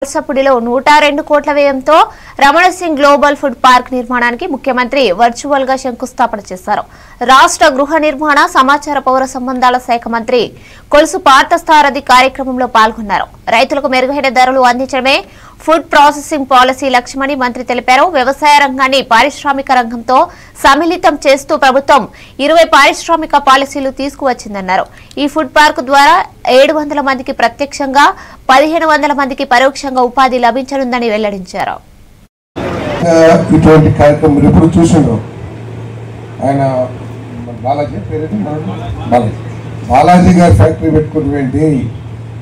సపుడిలో 102 కోట్ల వ్యయంతో Ramana Singh global food park నిర్మాణానికి ముఖ్యమంత్రి వర్చువల్ గా శంకుస్థాపన చేశారు. రాష్ట్ర గృహ నిర్మాణ సమాచార పౌర సంబంధాల శాఖ మంత్రి కొలుసు పార్థసారథి కార్యక్రమంలో పాల్గొన్నారు. రైతులకు మెరుగైన ధరలు అందించడమే ఫుడ్ ప్రాసెసింగ్ పాలసీ లక్ష్యమని మంత్రి తెలిపారు. వ్యవసాయ రంగాన్ని పారిశ్రామిక రంగంతో సమ్మిళితం చేస్తూ ప్రభుత్వం 20 పారిశ్రామిక పాలసీలు తీసుకువచ్చిందన్నారు. ఈ ఫుడ్ పార్క్ ద్వారా 700 మందికి ప్రత్యక్షంగా 1500 మందికి పరోక్షంగా ఉపాధి లభించనుందని వెల్లడించారు. ఇటువంటి కార్యక్రమం ఎప్పుడు చూసిండ్రు. ఆయన బాలాజీ గారి ఫ్యాక్టరీ పెట్టుకుంటే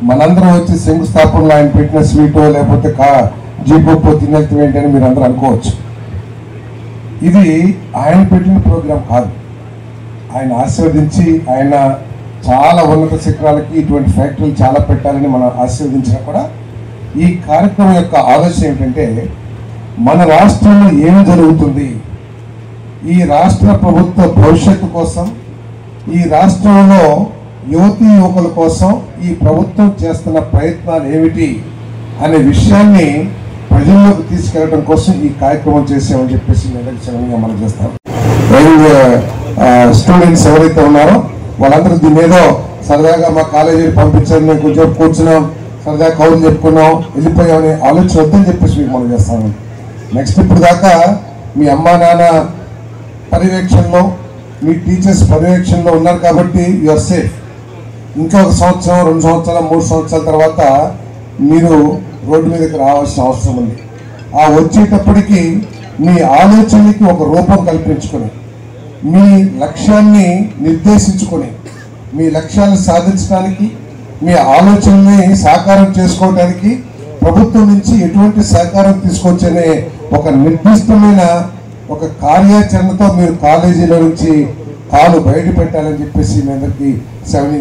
మనందరం వచ్చి శంకుస్థాపనలో ఆయన పెట్టిన స్వీటో లేకపోతే జీపో తినేంటి అని మీరు అందరూ అనుకోవచ్చు. ఇది ఆయన పెట్టిన ప్రోగ్రాం కాదు. ఆయన ఆశీర్వదించి ఆయన చాలా ఉన్నత శిఖరాలకి ఇటువంటి ఫ్యాక్టరీలు చాలా పెట్టాలని మనం ఆశీర్వదించినా కూడా ఈ కార్యక్రమం యొక్క ఆలోచన ఏంటంటే మన రాష్ట్రంలో ఏం జరుగుతుంది, ఈ రాష్ట్ర ప్రభుత్వ భవిష్యత్తు కోసం, ఈ రాష్ట్రంలో యువతీ యువకుల కోసం ఈ ప్రభుత్వం చేస్తున్న ప్రయత్నాలు ఏమిటి అనే విషయాన్ని ప్రజల్లోకి తీసుకెళ్లడం కోసం ఈ కార్యక్రమం చేసామని చెప్పేసి నేను మనం చేస్తాం. స్టూడెంట్స్ ఎవరైతే ఉన్నారో వాళ్ళందరూ దీని ఏదో సరదాగా మా కాలేజీకి పంపించారు, మేము కొంచెం కూర్చున్నాం, సరదాగా కౌలు చెప్పుకున్నాం, వెళ్ళిపోయామని ఆలోచన వద్దని చెప్పేసి మీకు మనం చేస్తాము. నెక్స్ట్ ఇప్పుడు దాకా మీ అమ్మా నాన్న పర్యవేక్షణలో, మీ టీచర్స్ పర్యవేక్షణలో ఉన్నారు కాబట్టి యు ఆర్ సేఫ్. ఇంకా 1 సంవత్సరం 2 సంవత్సరాలు 3 సంవత్సరాల తర్వాత మీరు రోడ్డు మీదకి రావాల్సిన అవసరం ఉంది. ఆ వచ్చేటప్పటికి మీ ఆలోచనకి ఒక రూపం కల్పించుకొని, మీ లక్ష్యాన్ని నిర్దేశించుకొని, మీ లక్ష్యాన్ని సాధించడానికి, మీ ఆలోచనని సాకారం చేసుకోవడానికి ప్రభుత్వం నుంచి ఎటువంటి సహకారం తీసుకొచ్చనే ఒక నిర్దిష్టమైన ఒక కార్యాచరణతో మీరు కాలేజీలో నుంచి కాలు బయట పెట్టాలని చెప్పేసి మీ అందరికీ